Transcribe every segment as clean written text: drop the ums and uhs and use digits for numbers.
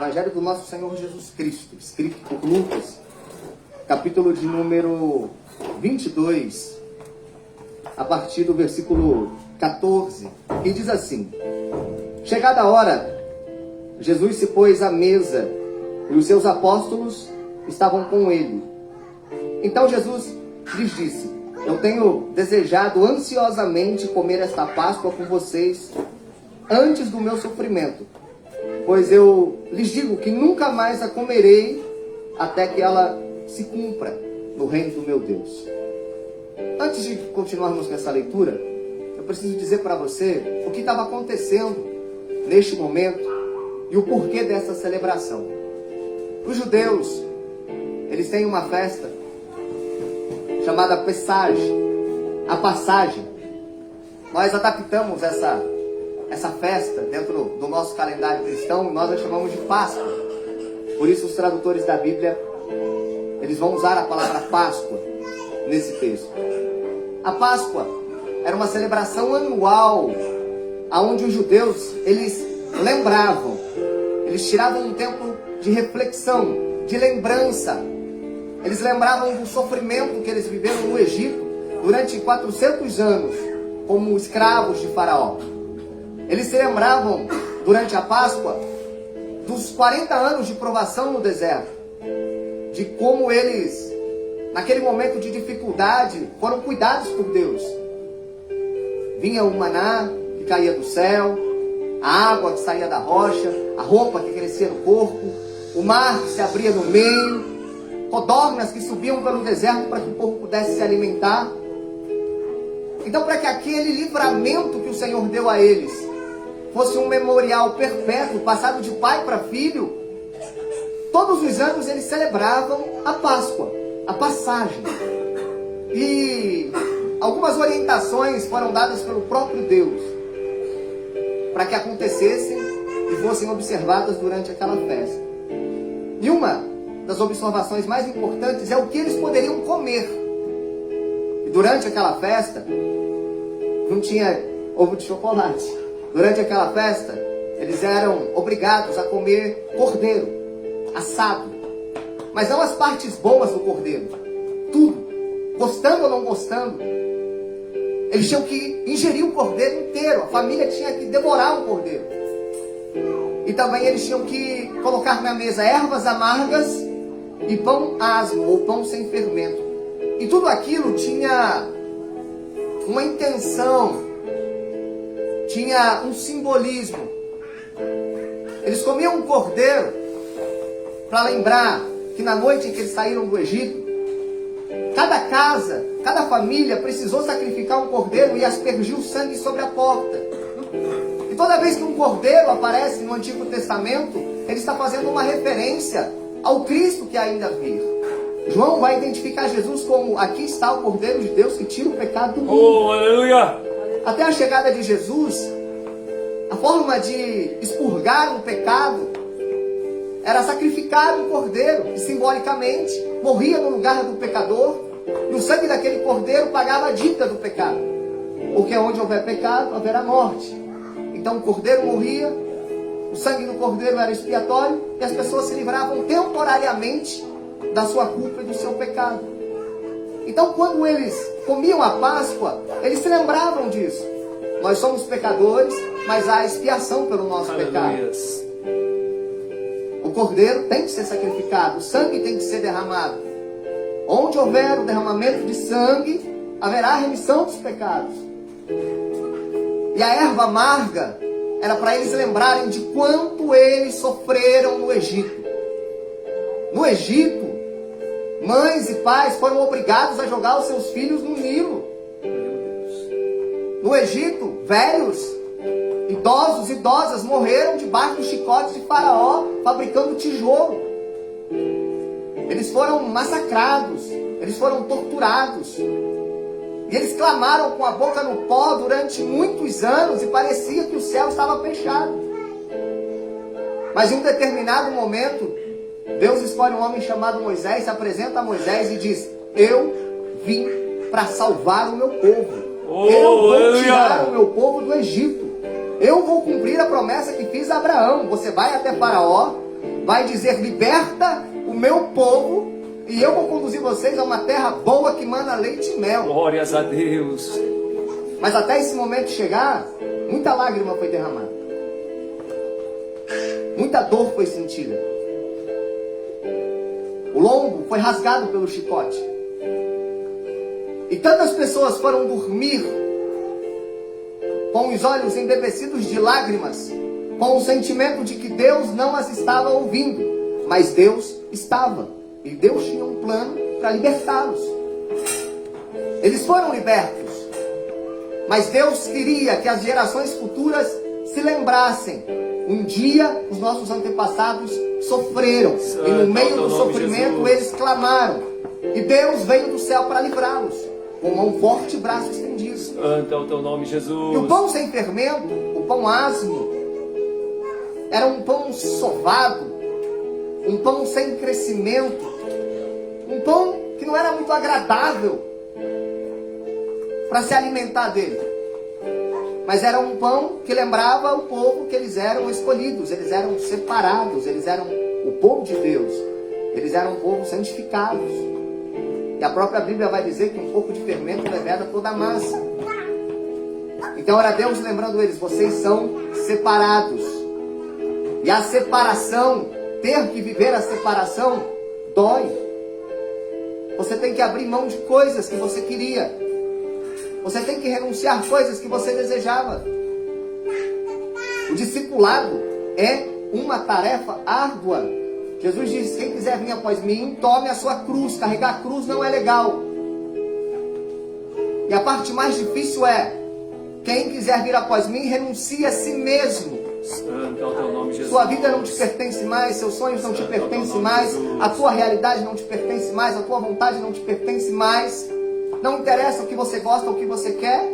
Evangelho do nosso Senhor Jesus Cristo, escrito por Lucas, capítulo de número 22, a partir do versículo 14, que diz assim: Chegada a hora, Jesus se pôs à mesa e os seus apóstolos estavam com ele. Então Jesus lhes disse: Eu tenho desejado ansiosamente comer esta Páscoa com vocês antes do meu sofrimento, pois eu lhes digo que nunca mais a comerei até que ela se cumpra no reino do meu Deus. Antes de continuarmos com essa leitura, eu preciso dizer para você o que estava acontecendo neste momento e o porquê dessa celebração. Os judeus, eles têm uma festa chamada Passagem, a passagem. Nós adaptamos essa festa dentro do nosso calendário cristão, nós a chamamos de Páscoa. Por isso os tradutores da Bíblia, eles vão usar a palavra Páscoa nesse texto. A Páscoa era uma celebração anual, onde os judeus, eles lembravam, eles tiravam um tempo de reflexão, de lembrança. Eles lembravam do sofrimento que eles viveram no Egito durante 400 anos, como escravos de Faraó. Eles se lembravam, durante a Páscoa, dos 40 anos de provação no deserto, de como eles, naquele momento de dificuldade, foram cuidados por Deus. Vinha o maná que caía do céu, a água que saía da rocha, a roupa que crescia no corpo, o mar que se abria no meio, codornas que subiam pelo deserto para que o povo pudesse se alimentar. Então, para que aquele livramento que o Senhor deu a eles fosse um memorial perpétuo, passado de pai para filho, todos os anos eles celebravam a Páscoa, a passagem. E algumas orientações foram dadas pelo próprio Deus para que acontecessem e fossem observadas durante aquela festa. E uma das observações mais importantes é o que eles poderiam comer. E durante aquela festa, não tinha ovo de chocolate. Durante aquela festa, eles eram obrigados a comer cordeiro, assado. Mas não as partes boas do cordeiro. Tudo. Gostando ou não gostando. Eles tinham que ingerir o cordeiro inteiro. A família tinha que devorar o cordeiro. E também eles tinham que colocar na mesa ervas amargas e pão asmo, ou pão sem fermento. E tudo aquilo tinha uma intenção, tinha um simbolismo. Eles comiam um cordeiro para lembrar que na noite em que eles saíram do Egito, cada casa, cada família precisou sacrificar um cordeiro e aspergir o sangue sobre a porta. E toda vez que um cordeiro aparece no Antigo Testamento, ele está fazendo uma referência ao Cristo que ainda vir. João vai identificar Jesus como: aqui está o Cordeiro de Deus que tira o pecado do mundo. Oh, aleluia! Até a chegada de Jesus, a forma de expurgar o pecado era sacrificar um cordeiro, que simbolicamente morria no lugar do pecador, e o sangue daquele cordeiro pagava a dívida do pecado. Porque onde houver pecado, haverá morte. Então o cordeiro morria, o sangue do cordeiro era expiatório, e as pessoas se livravam temporariamente da sua culpa e do seu pecado. Então, quando eles comiam a Páscoa, eles se lembravam disso. Nós somos pecadores, mas há expiação pelo nosso pecado. O cordeiro tem que ser sacrificado, o sangue tem que ser derramado. Onde houver o derramamento de sangue, haverá remissão dos pecados. E a erva amarga era para eles lembrarem de quanto eles sofreram no Egito. No Egito, mães e pais foram obrigados a jogar os seus filhos no Nilo. No Egito, velhos, idosos, idosas morreram debaixo dos chicotes de Faraó, fabricando tijolo. Eles foram massacrados, eles foram torturados. E eles clamaram com a boca no pó durante muitos anos e parecia que o céu estava fechado. Mas em um determinado momento, Deus escolhe um homem chamado Moisés, se apresenta a Moisés e diz: eu vim para salvar o meu povo. Eu vou tirar o meu povo do Egito. Eu vou cumprir a promessa que fiz a Abraão. Você vai até Faraó, vai dizer: liberta o meu povo e eu vou conduzir vocês a uma terra boa que mana leite e mel. Glórias a Deus. Mas até esse momento chegar, muita lágrima foi derramada. Muita dor foi sentida. O lombo foi rasgado pelo chicote. E tantas pessoas foram dormir com os olhos embevecidos de lágrimas, com o sentimento de que Deus não as estava ouvindo. Mas Deus estava. E Deus tinha um plano para libertá-los. Eles foram libertos. Mas Deus queria que as gerações futuras se lembrassem. Um dia os nossos antepassados sofreram. E no meio do sofrimento eles clamaram. E Deus veio do céu para livrá-los, com um forte braço estendido. Santo é o teu nome, Jesus. E o pão sem fermento, o pão asmo, era um pão sovado, um pão sem crescimento, um pão que não era muito agradável para se alimentar dele. Mas era um pão que lembrava o povo que eles eram escolhidos, eles eram separados, eles eram o povo de Deus, eles eram um povo santificados. E a própria Bíblia vai dizer que um pouco de fermento leveda toda a massa. Então era Deus lembrando eles: vocês são separados. E a separação, ter que viver a separação, dói. Você tem que abrir mão de coisas que você queria. Você tem que renunciar a coisas que você desejava. O discipulado é uma tarefa árdua. Jesus disse: quem quiser vir após mim, tome a sua cruz. Carregar a cruz não é legal. E a parte mais difícil é: quem quiser vir após mim, renuncie a si mesmo. Santo é o teu nome, Jesus. Sua vida não te pertence mais, seus sonhos não te pertencem mais, a tua realidade não te pertence mais, a tua vontade não te pertence mais. Não interessa o que você gosta, o que você quer.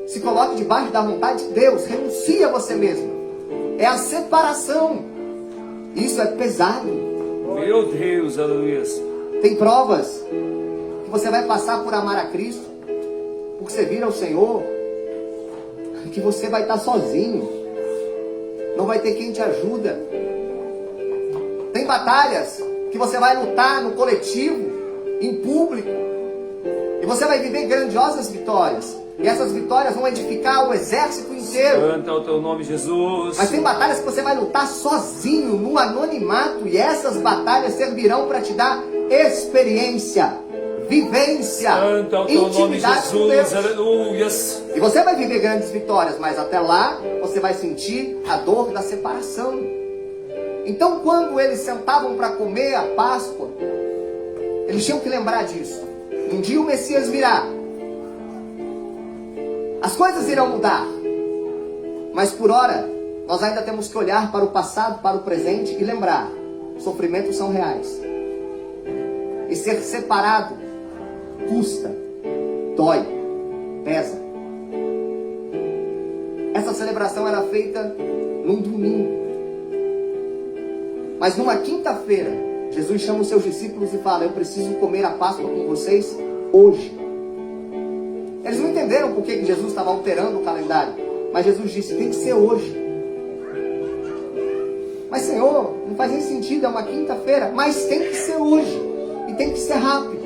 Se coloque debaixo da vontade de Deus. Renuncie a você mesmo. É a separação. Isso é pesado. Meu Deus, aleluia. Tem provas que você vai passar por amar a Cristo, por servir ao Senhor, que você vai estar sozinho. Não vai ter quem te ajuda. Tem batalhas que você vai lutar no coletivo, em público. E você vai viver grandiosas vitórias. E essas vitórias vão edificar o exército inteiro. Santo é o teu nome, Jesus. Mas tem batalhas que você vai lutar sozinho, no anonimato. E essas batalhas servirão para te dar experiência, vivência, Santo é o teu nome, intimidade com Deus. Jesus. Aleluia. E você vai viver grandes vitórias, mas até lá você vai sentir a dor da separação. Então, quando eles sentavam para comer a Páscoa, eles tinham que lembrar disso. Um dia o Messias virá. As coisas irão mudar. Mas por hora, nós ainda temos que olhar para o passado, para o presente e lembrar: sofrimentos são reais. E ser separado custa, dói, pesa. Essa celebração era feita num domingo. Mas numa quinta-feira, Jesus chama os seus discípulos e fala: eu preciso comer a Páscoa com vocês hoje. Eles não entenderam por que Jesus estava alterando o calendário. Mas Jesus disse: tem que ser hoje. Mas Senhor, não faz nem sentido, é uma quinta-feira. Mas tem que ser hoje. E tem que ser rápido.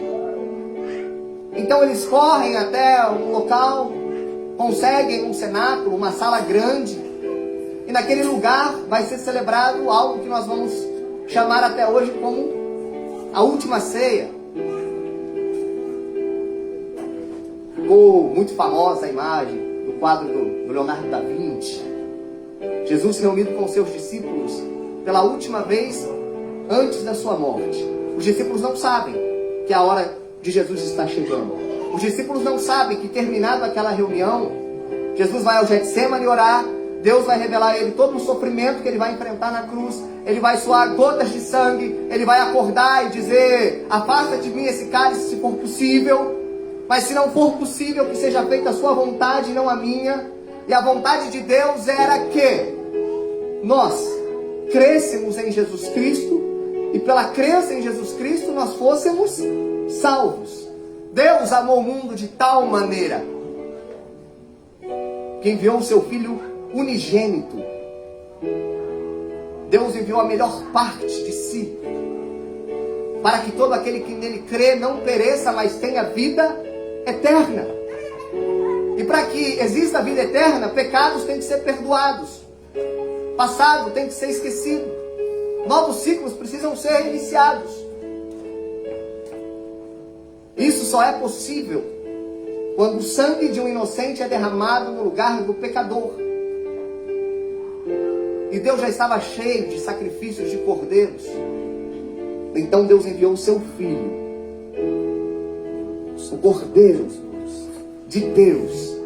Então eles correm até um local, conseguem um cenáculo, uma sala grande. E naquele lugar vai ser celebrado algo que nós vamos chamar até hoje como a última ceia. Ficou muito famosa a imagem do quadro do Leonardo da Vinci. Jesus reunido com seus discípulos pela última vez antes da sua morte. Os discípulos não sabem que a hora de Jesus está chegando. Os discípulos não sabem que, terminada aquela reunião, Jesus vai ao Getsemane orar. Deus vai revelar a ele todo o sofrimento que ele vai enfrentar na cruz. Ele vai suar gotas de sangue. Ele vai acordar e dizer: afasta de mim esse cálice se for possível. Mas se não for possível, que seja feita a sua vontade e não a minha. E a vontade de Deus era que nós crêssemos em Jesus Cristo. E pela crença em Jesus Cristo nós fôssemos salvos. Deus amou o mundo de tal maneira que enviou o seu Filho unigênito Deus enviou a melhor parte de si, para que todo aquele que nele crê não pereça, mas tenha vida eterna. E para que exista vida eterna, pecados têm que ser perdoados, passado tem que ser esquecido, novos ciclos precisam ser iniciados. Isso só é possível quando o sangue de um inocente é derramado no lugar do pecador. E Deus já estava cheio de sacrifícios de cordeiros. Então Deus enviou o seu Filho, o Cordeiro de Deus,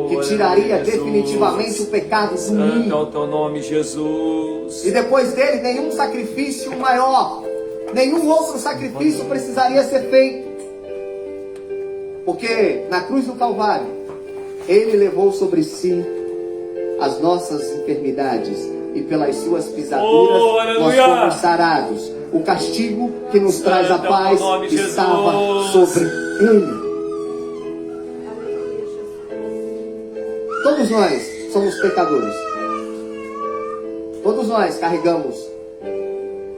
que tiraria definitivamente o pecado do mundo. Santo é o teu nome, Jesus. E depois dele, nenhum sacrifício maior, nenhum outro sacrifício precisaria ser feito. Porque na cruz do Calvário, Ele levou sobre si as nossas enfermidades. E pelas suas pisaduras nós fomos sarados. O castigo que nos traz a paz estava sobre Ele. Todos nós somos pecadores. Todos nós carregamos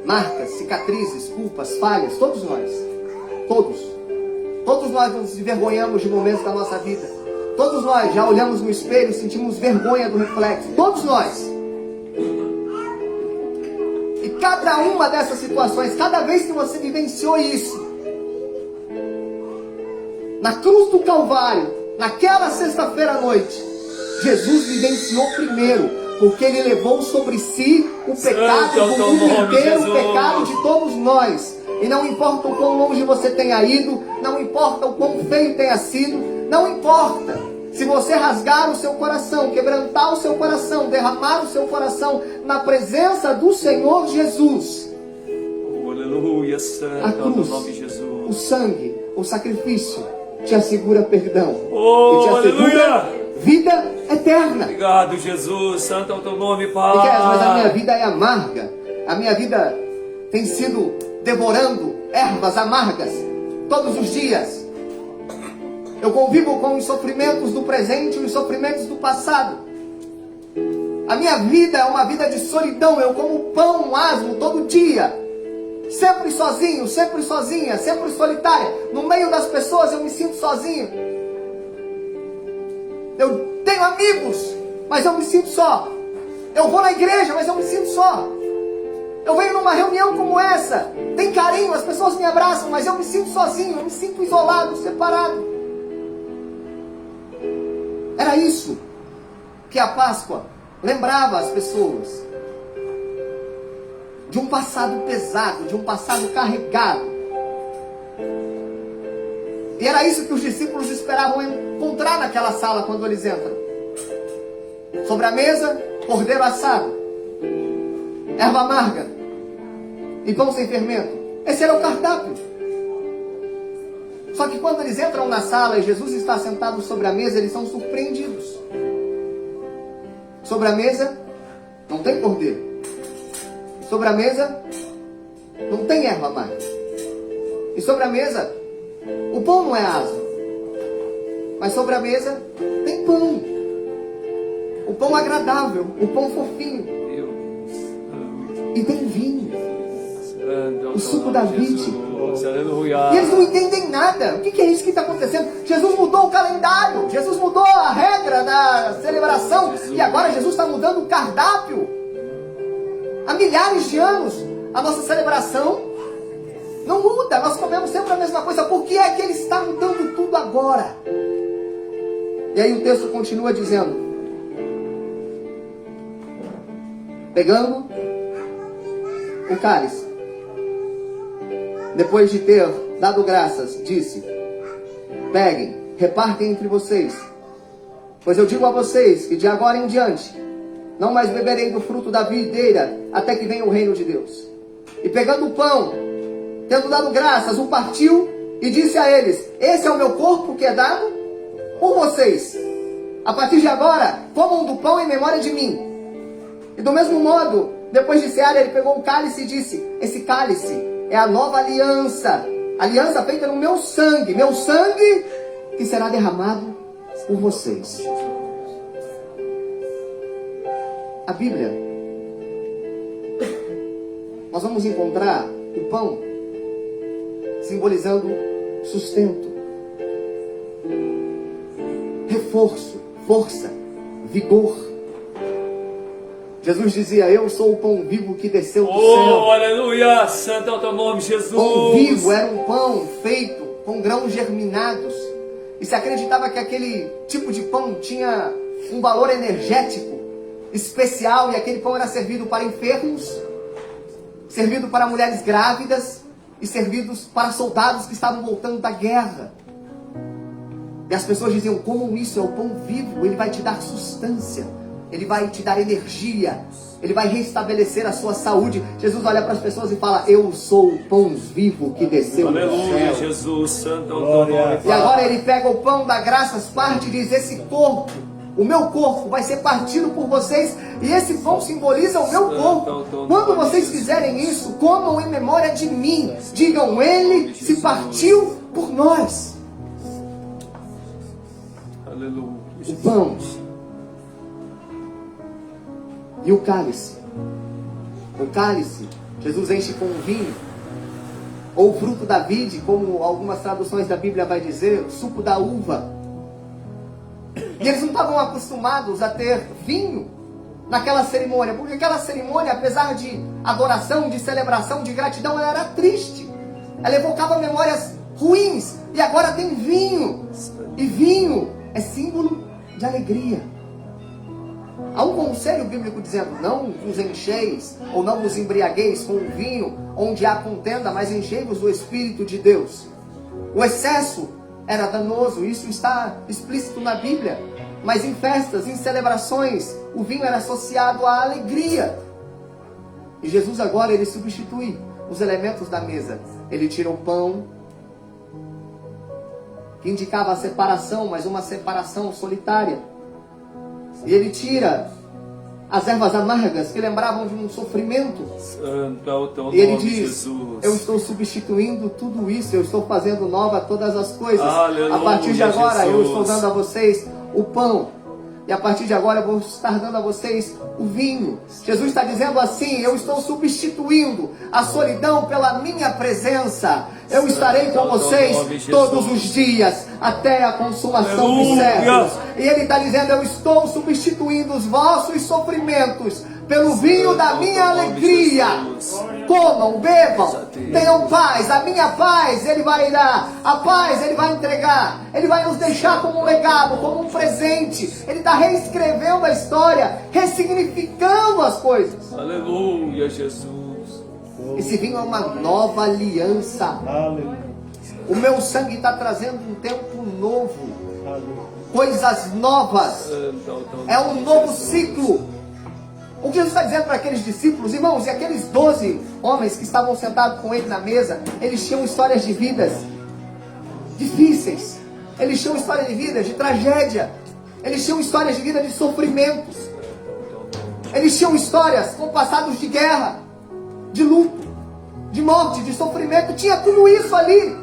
marcas, cicatrizes, culpas, falhas. Todos nós. Todos nós nos envergonhamos de momentos da nossa vida. Todos nós já olhamos no espelho e sentimos vergonha do reflexo. Todos nós. E cada uma dessas situações, cada vez que você vivenciou isso, na cruz do Calvário, naquela sexta-feira à noite, Jesus vivenciou primeiro, porque Ele levou sobre si o pecado do mundo inteiro, o pecado de todos nós. E não importa o quão longe você tenha ido, não importa o quão feio tenha sido, não importa. Se você rasgar o seu coração, quebrantar o seu coração, derramar o seu coração na presença do Senhor Jesus, Aleluia, santo a cruz, é o teu nome, Jesus. o sangue, o sacrifício te assegura perdão Oh, e te assegura aleluia. vida eterna. Obrigado, Jesus. Santo é o teu nome, Pai. Miquel, mas a minha vida é amarga. A minha vida tem sido devorando ervas amargas todos os dias. Eu convivo com os sofrimentos do presente e os sofrimentos do passado. A minha vida é uma vida de solidão. Eu como pão asmo todo dia. Sempre sozinho, sempre sozinha, sempre solitária. No meio das pessoas eu me sinto sozinho. Eu tenho amigos, mas eu me sinto só. Eu vou na igreja, mas eu me sinto só. Eu venho numa reunião como essa, tem carinho, as pessoas me abraçam, mas eu me sinto sozinho, eu me sinto isolado, separado. Era isso que a Páscoa lembrava as pessoas. De um passado pesado, de um passado carregado. E era isso que os discípulos esperavam encontrar naquela sala quando eles entram. Sobre a mesa, cordeiro assado, erva amarga e pão sem fermento. Esse era o cardápio. Só que quando eles entram na sala e Jesus está sentado sobre a mesa, eles são surpreendidos. Sobre a mesa não tem cordeiro. Sobre a mesa não tem erva amarga. E sobre a mesa o pão não é asno. Mas sobre a mesa tem pão. O pão agradável, o pão fofinho. E tem vinho. O suco da vite. E eles não entendem nada. O que é isso que está acontecendo? Jesus mudou o calendário. Jesus mudou a regra da celebração. E agora Jesus está mudando o cardápio. Há milhares de anos a nossa celebração não muda. Nós comemos sempre a mesma coisa. Por que é que Ele está mudando tudo agora? E aí o texto continua dizendo: pegando o cálice, depois de ter dado graças, disse: peguem, repartem entre vocês, pois eu digo a vocês que de agora em diante não mais beberei do fruto da videira até que venha o reino de Deus. E pegando o pão, tendo dado graças, o partiu e disse a eles: esse é o meu corpo que é dado por vocês. A partir de agora, comam do pão em memória de mim. E do mesmo modo, depois de cear, ele pegou o cálice e disse: esse cálice é a nova aliança, aliança feita no meu sangue que será derramado por vocês. A Bíblia nós vamos encontrar o pão simbolizando sustento, reforço, força, vigor. Jesus dizia: eu sou o pão vivo que desceu do céu. Oh, aleluia! Santo é o teu nome, Jesus. Pão vivo era um pão feito com grãos germinados. E se acreditava que aquele tipo de pão tinha um valor energético especial. E aquele pão era servido para enfermos, servido para mulheres grávidas e servidos para soldados que estavam voltando da guerra. E as pessoas diziam: como isso é o pão vivo? Ele vai te dar sustância, ele vai te dar energia, ele vai restabelecer a sua saúde. Jesus olha para as pessoas e fala: eu sou o pão vivo que desceu do Aleluia, céu. Jesus, santo é o teu nome. E agora ele pega o pão da graça, parte e diz: esse corpo, o meu corpo vai ser partido por vocês, e esse pão simboliza o meu corpo. Quando vocês fizerem isso, comam em memória de mim. Digam: ele se partiu por nós. Aleluia. O pão e o cálice. O cálice, Jesus enche com vinho, ou fruto da vide, como algumas traduções da Bíblia vai dizer, suco da uva. E eles não estavam acostumados a ter vinho naquela cerimônia, porque aquela cerimônia, apesar de adoração, de celebração, de gratidão, ela era triste. Ela evocava memórias ruins. E agora tem vinho. E vinho é símbolo de alegria. Há um conselho bíblico dizendo: não vos encheis, ou não vos embriagueis com o vinho, onde há contenda, mas enchei-vos do Espírito de Deus. O excesso era danoso, isso está explícito na Bíblia. Mas em festas, em celebrações, o vinho era associado à alegria. E Jesus agora, ele substitui os elementos da mesa. Ele tira o pão, que indicava a separação, mas uma separação solitária. E ele tira as ervas amargas, que lembravam de um sofrimento. Santo é o teu E ele nome, diz: Jesus. eu estou substituindo tudo isso, eu estou fazendo nova todas as coisas. Aleluia, A partir de agora, eu Jesus. estou dando a vocês o pão. E a partir de agora eu vou estar dando a vocês o vinho. Jesus está dizendo assim: eu estou substituindo a solidão pela minha presença. Eu estarei com vocês todos os dias, até a consumação dos séculos. E ele está dizendo: eu estou substituindo os vossos sofrimentos pelo vinho da minha alegria. Comam, bebam, tenham paz. A minha paz Ele vai dar, a paz Ele vai entregar, Ele vai nos deixar como um legado, como um presente. Ele está reescrevendo a história, ressignificando as coisas. Aleluia, Jesus. Esse vinho é uma nova aliança. O meu sangue está trazendo um tempo novo, coisas novas. É um novo ciclo. O que Jesus está dizendo para aqueles discípulos, irmãos, e aqueles 12 homens que estavam sentados com ele na mesa, eles tinham histórias de vidas difíceis, eles tinham histórias de vida de tragédia, eles tinham histórias de vida de sofrimentos, eles tinham histórias com passados de guerra, de luto, de morte, de sofrimento. Tinha tudo isso ali.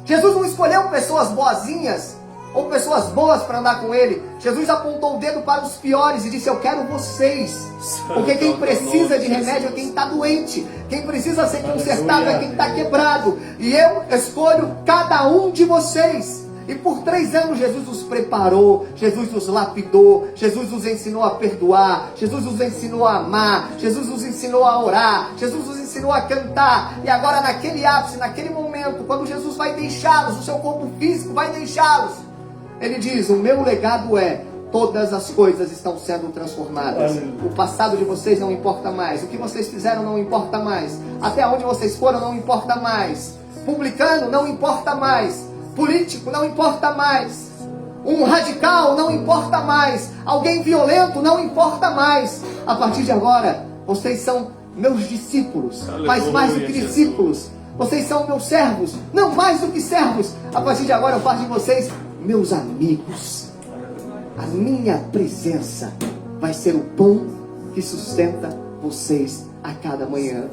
Jesus não escolheu pessoas boazinhas ou pessoas boas para andar com ele. Jesus apontou o dedo para os piores e disse: eu quero vocês. Porque quem precisa de remédio é quem está doente. Quem precisa ser consertado é quem está quebrado. E eu escolho cada um de vocês. E por 3 anos Jesus os preparou, Jesus os lapidou, Jesus os ensinou a perdoar, Jesus os ensinou a amar, Jesus os ensinou a orar, Jesus os ensinou a cantar. E agora naquele ápice, naquele momento, quando Jesus vai deixá-los, o seu corpo físico vai deixá-los, ele diz: o meu legado é: todas as coisas estão sendo transformadas. O passado de vocês não importa mais, o que vocês fizeram não importa mais, até onde vocês foram não importa mais, publicano não importa mais, político não importa mais, um radical não importa mais, alguém violento não importa mais. A partir de agora, vocês são meus discípulos, mas mais do que discípulos, vocês são meus servos, não mais do que servos. A partir de agora eu faço de vocês meus amigos. A minha presença vai ser o pão que sustenta vocês a cada manhã.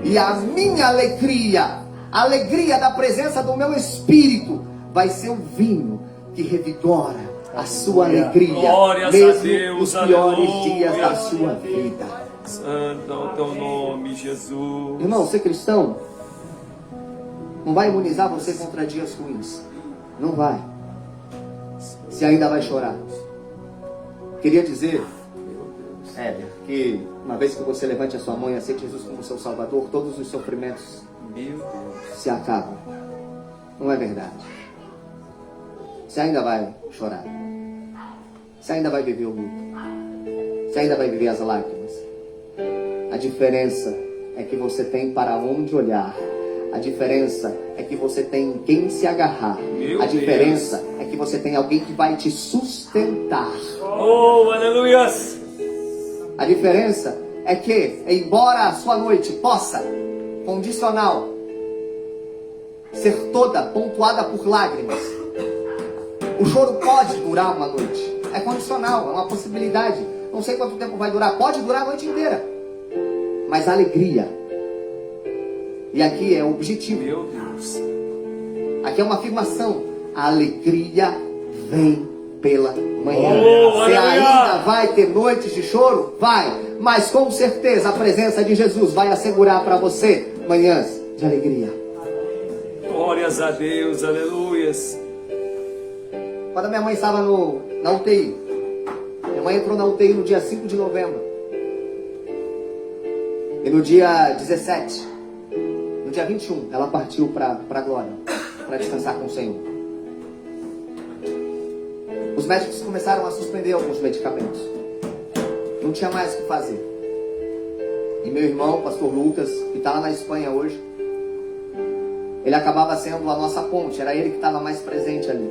E a minha alegria, a alegria da presença do meu Espírito, vai ser o vinho que revigora a sua alegria, Glórias mesmo a Deus, nos piores aleluia. dias da sua vida. Santo é o teu nome, Jesus. Irmão, ser cristão não vai imunizar você contra dias ruins. Não vai. Você ainda vai chorar. Queria dizer, Éder, que uma vez que você levante a sua mão e aceite Jesus como seu Salvador, todos os sofrimentos Meu Deus. se acabam. Não é verdade. Você ainda vai chorar. Você ainda vai viver o luto. Você ainda vai viver as lágrimas. A diferença é que você tem para onde olhar. A diferença é que você tem em quem se agarrar. Meu A diferença é que você tem alguém que vai te sustentar. Oh, aleluias. A diferença é que, embora a sua noite possa, condicional, ser toda pontuada por lágrimas, o choro pode durar uma noite. É condicional, é uma possibilidade. Não sei quanto tempo vai durar, pode durar a noite inteira. Mas a alegria, e aqui é o objetivo, Meu Deus. aqui é uma afirmação, a alegria vem pela manhã. Oh, Você aleluia! ainda vai ter noites de choro? Vai, mas com certeza a presença de Jesus vai assegurar para você manhãs de alegria. Glórias a Deus, aleluias. Quando a minha mãe estava na UTI, minha mãe entrou na UTI no dia 5 de novembro. E no dia 17, no dia 21, ela partiu para a glória, para descansar com o Senhor. Os médicos começaram a suspender alguns medicamentos. Não tinha mais o que fazer. E meu irmão, o pastor Lucas, que está lá na Espanha hoje, ele acabava sendo a nossa ponte, era ele que estava mais presente ali.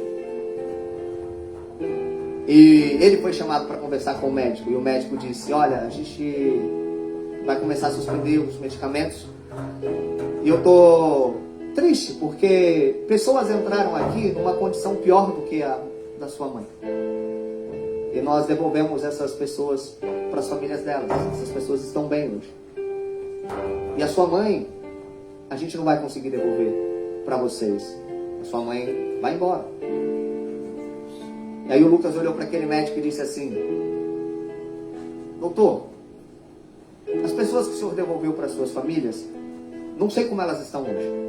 E ele foi chamado para conversar com o médico. E o médico disse, olha, a gente vai começar a suspender os medicamentos. E eu estou triste, porque pessoas entraram aqui numa condição pior do que a da sua mãe. E nós devolvemos essas pessoas para as famílias delas. Essas pessoas estão bem hoje. E a sua mãe, a gente não vai conseguir devolver para vocês. A sua mãe vai embora. E aí o Lucas olhou para aquele médico e disse assim, doutor, as pessoas que o senhor devolveu para suas famílias, não sei como elas estão hoje.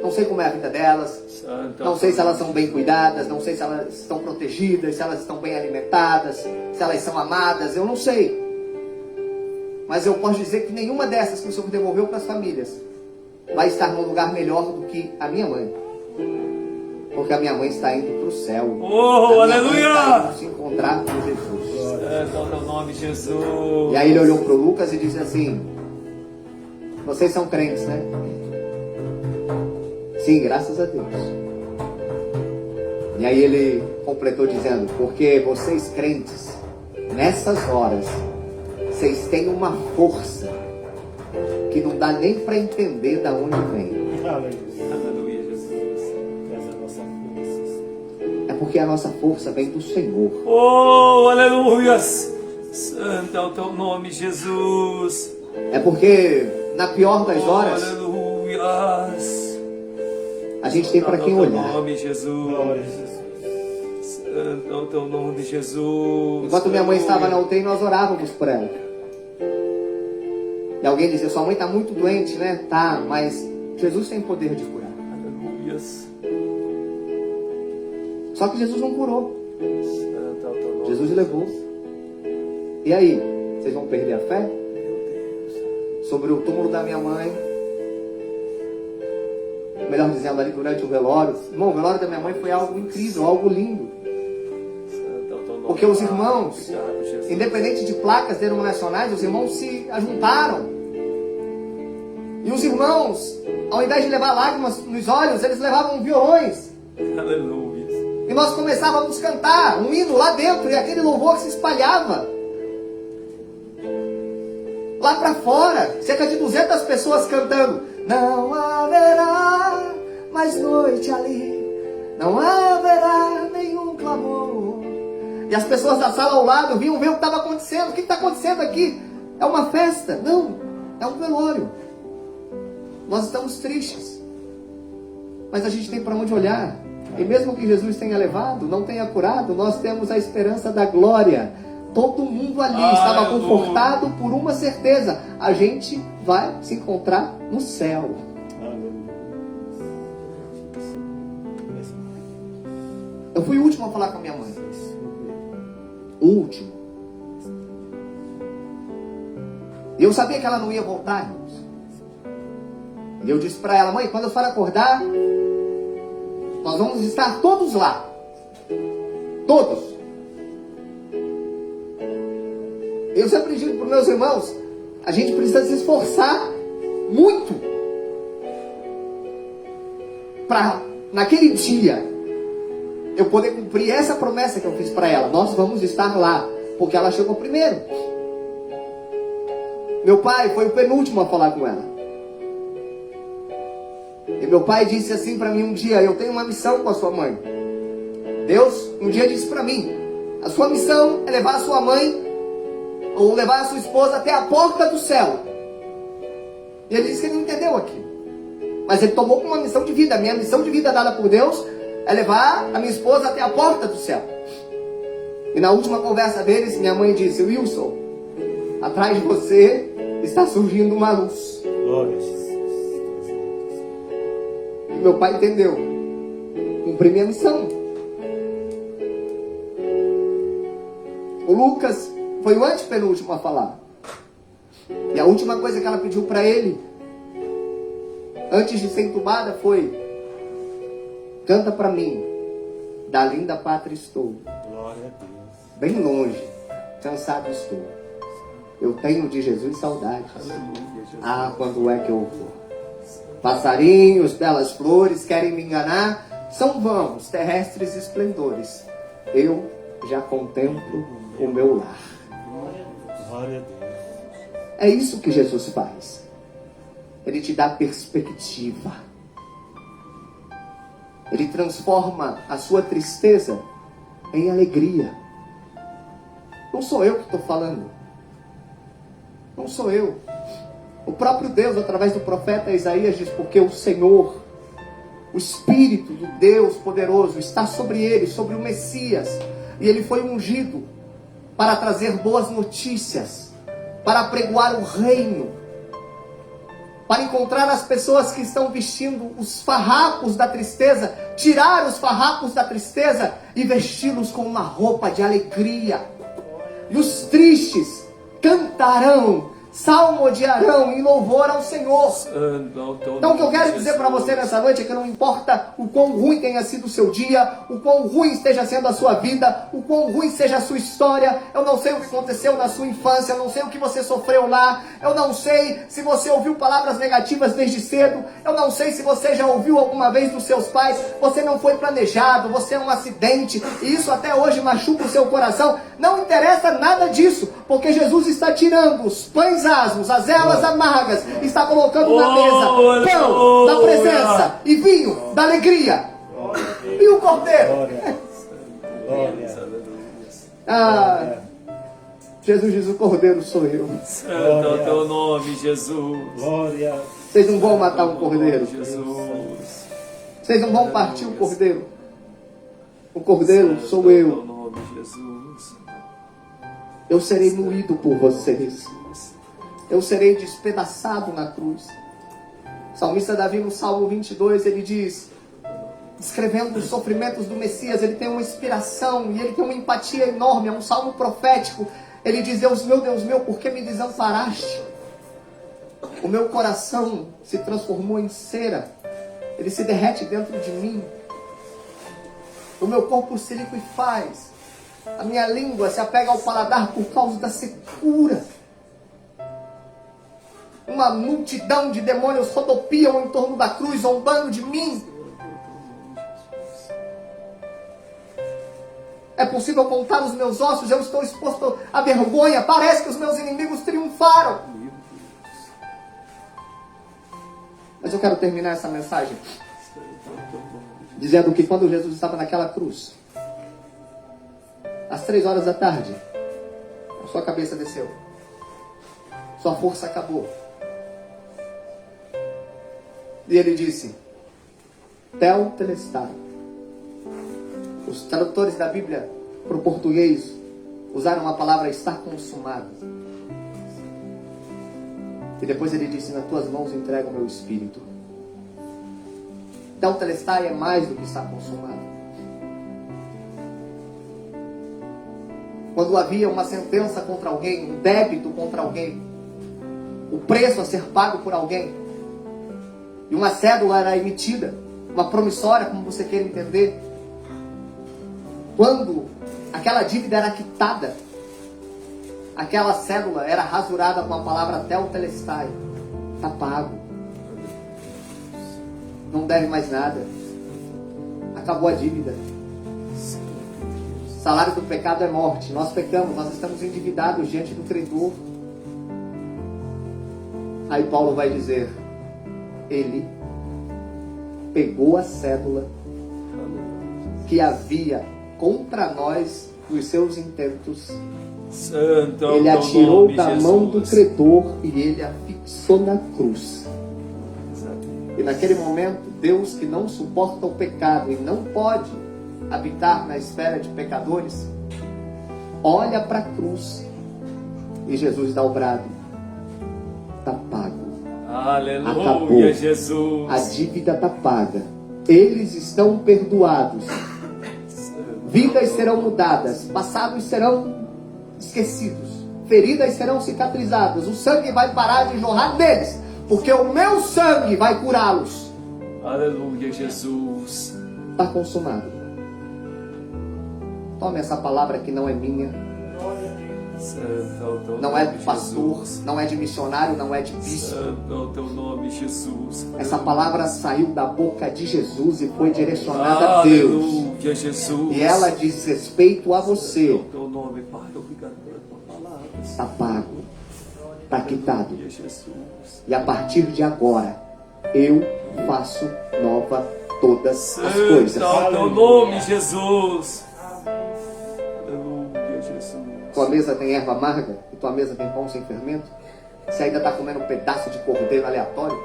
Não sei como é a vida delas. Santo. Não sei se elas são bem cuidadas. Não sei se elas estão protegidas. Se elas estão bem alimentadas. Se elas são amadas. Eu não sei. Mas eu posso dizer que nenhuma dessas que o senhor devolveu para as famílias vai estar num lugar melhor do que a minha mãe. Porque a minha mãe está indo para o céu. Oh, a minha mãe está aleluia. indo se encontrar com Jesus. Santo é o teu nome, Jesus. E aí ele olhou para o Lucas e disse assim, vocês são crentes, né? Sim, graças a Deus. E aí ele completou dizendo, porque vocês crentes, nessas horas, vocês têm uma força que não dá nem para entender da onde vem. Aleluia, Jesus. Essa é a nossa força. É porque a nossa força vem do Senhor. Oh, aleluias. Santo é o teu nome, Jesus. É porque na pior das Oh, horas, aleluias. a gente tem para quem Santo é o teu olhar. nome, Jesus. Glória a Jesus. Santo é o teu nome, Jesus. Enquanto minha mãe estava na Aleluia. UTI, nós orávamos por ela. E alguém dizia, sua mãe está muito doente, né? Tá, mas Jesus tem poder de curar. Aleluias. Só que Jesus não curou. Santo é o teu nome. Jesus levou. E aí? Vocês vão perder a fé? Sobre o túmulo da minha mãe. Melhor dizendo, ali durante o velório. Irmão, o velório da minha mãe foi algo incrível, algo lindo. Santo é o teu nome. Porque os irmãos, Obrigado, Jesus. independente de placas denominacionais, os irmãos se ajuntaram. E os irmãos, ao invés de levar lágrimas nos olhos, eles levavam violões. Aleluia. E nós começávamos a cantar um hino lá dentro, e aquele louvor se espalhava. Lá para fora, cerca de 200 pessoas cantando. Não haverá mais noite ali, não haverá nenhum clamor. E as pessoas da sala ao lado vinham ver o que estava acontecendo. O que está acontecendo aqui? É uma festa? Não, é um velório. Nós estamos tristes, mas a gente tem para onde olhar. E mesmo que Jesus tenha levado, não tenha curado, nós temos a esperança da glória. todo mundo ali estava confortado por uma certeza: a gente vai se encontrar no céu. Eu fui o último a falar com a minha mãe. O último. E eu sabia que ela não ia voltar, irmãos. E eu disse para ela: mãe, quando eu for acordar, nós vamos estar todos lá. Todos. Eu sempre digo para os meus irmãos: a gente precisa se esforçar muito para, naquele dia, eu poder cumprir essa promessa que eu fiz para ela. Nós vamos estar lá, porque ela chegou primeiro. Meu pai foi o penúltimo a falar com ela. E meu pai disse assim para mim um dia: eu tenho uma missão com a sua mãe. Deus um dia disse para mim: a sua missão é levar a sua mãe, ou levar a sua esposa até a porta do céu. E ele disse que ele não entendeu aquilo, mas ele tomou como uma missão de vida. A minha missão de vida dada por Deus é levar a minha esposa até a porta do céu. E na última conversa deles, minha mãe disse: Wilson, atrás de você está surgindo uma luz. Glória a Jesus. E meu pai entendeu. Cumpri minha missão. O Lucas foi o antepenúltimo a falar. E a última coisa que ela pediu para ele, antes de ser entubada, foi: canta para mim, da linda pátria estou. Glória a Deus. Bem longe, cansado estou. Eu tenho de Jesus saudade. Ah, quando é que eu vou? Passarinhos, belas flores querem me enganar. São vãos, terrestres esplendores. Eu já contemplo o meu lar. Glória a Deus. É isso que Jesus faz. Ele te dá perspectiva. Ele transforma a sua tristeza em alegria. Não sou eu que estou falando. Não sou eu. O próprio Deus, através do profeta Isaías, diz: porque o Senhor, o Espírito do Deus poderoso está sobre ele, sobre o Messias. E ele foi ungido para trazer boas notícias, para pregoar o reino, para encontrar as pessoas que estão vestindo os farrapos da tristeza, tirar os farrapos da tristeza e vesti-los com uma roupa de alegria. E os tristes cantarão, salmodiarão em louvor ao Senhor. Então o que eu quero dizer para você nessa noite é que não importa o quão ruim tenha sido o seu dia, o quão ruim esteja sendo a sua vida, o quão ruim seja a sua história. Eu não sei o que aconteceu na sua infância, eu não sei o que você sofreu lá, eu não sei se você ouviu palavras negativas desde cedo, eu não sei se você já ouviu alguma vez dos seus pais. Você não foi planejado, você é um acidente, e isso até hoje machuca o seu coração. Não interessa nada disso, porque Jesus está tirando os pães asmos, as ervas amargas, está colocando na mesa pão da presença e vinho da alegria. E o cordeiro? Glória. Ah, Jesus diz: o cordeiro sou eu. Santo é o teu nome, Jesus. Glória. Vocês não vão matar um cordeiro. Jesus. Vocês não vão partir o cordeiro. O cordeiro sou Santo é o eu. teu nome, Jesus. Eu serei moído por vocês. Eu serei despedaçado na cruz. O salmista Davi, no Salmo 22, ele diz, descrevendo os sofrimentos do Messias, ele tem uma inspiração e ele tem uma empatia enorme, é um salmo profético. Ele diz: Deus meu, por que me desamparaste? O meu coração se transformou em cera, ele se derrete dentro de mim. O meu corpo se liquefaz, a minha língua se apega ao paladar por causa da secura. Uma multidão de demônios rodopiam em torno da cruz, zombando de mim. É possível contar os meus ossos, eu estou exposto à vergonha. Parece que os meus inimigos triunfaram. Mas eu quero terminar essa mensagem dizendo que quando Jesus estava naquela cruz, às 3 horas da tarde, a sua cabeça desceu. Sua força acabou. E ele disse: Tetelestai. Os tradutores da Bíblia para o português usaram a palavra estar consumado. E depois ele disse, nas tuas mãos entrego o meu espírito. Tetelestai é mais do que estar consumado. Quando havia uma sentença contra alguém, um débito contra alguém, o preço a ser pago por alguém, e uma cédula era emitida, uma promissória, como você queira entender, quando aquela dívida era quitada, aquela cédula era rasurada com a palavra tetelestai, está pago, não deve mais nada, acabou a dívida. O salário do pecado é morte. Nós pecamos, nós estamos endividados diante do credor. Aí Paulo vai dizer, ele pegou a cédula que havia contra nós nos seus intentos. Santo é o Ele teu atirou nome, da Jesus. mão do credor e ele a fixou na cruz. E naquele momento, Deus, que não suporta o pecado e não pode habitar na esfera de pecadores, olha para a cruz e Jesus dá o brado, está pago, Aleluia, acabou. Jesus. A dívida está paga, eles estão perdoados, vidas serão mudadas, passados serão esquecidos, feridas serão cicatrizadas, o sangue vai parar de jorrar deles, porque o meu sangue vai curá-los. Aleluia, Jesus. Está consumado. Tome essa palavra que não é minha, Santo é o teu não é nome, de pastor, Jesus. não é de missionário, não é de bispo. Santo é o teu nome, Jesus. Essa palavra saiu da boca de Jesus e foi direcionada a Deus. Aleluia, Jesus. E ela diz respeito a Santo é você. o teu nome, Pai. Obrigado pela tua palavra. Está pago, está quitado. Aleluia, Jesus. E a partir de agora, eu faço nova todas as Santo coisas. é o teu nome, Jesus. Aleluia, Jesus. Tua mesa tem erva amarga e tua mesa tem pão sem fermento? Você ainda está comendo um pedaço de cordeiro aleatório,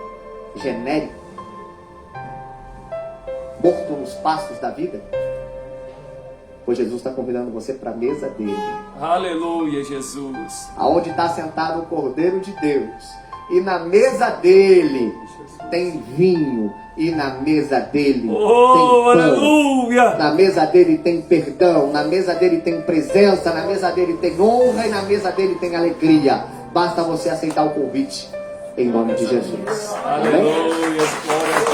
genérico, morto nos pastos da vida? Pois Jesus está convidando você para a mesa dele, Aleluia, Jesus. aonde está sentado o Cordeiro de Deus, e na mesa dele tem vinho, e na mesa dele Oh, tem pão. aleluia. Na mesa dele tem perdão, na mesa dele tem presença, na mesa dele tem honra e na mesa dele tem alegria. Basta você aceitar o convite em nome de Jesus. Amém? Aleluia. Glória a Deus.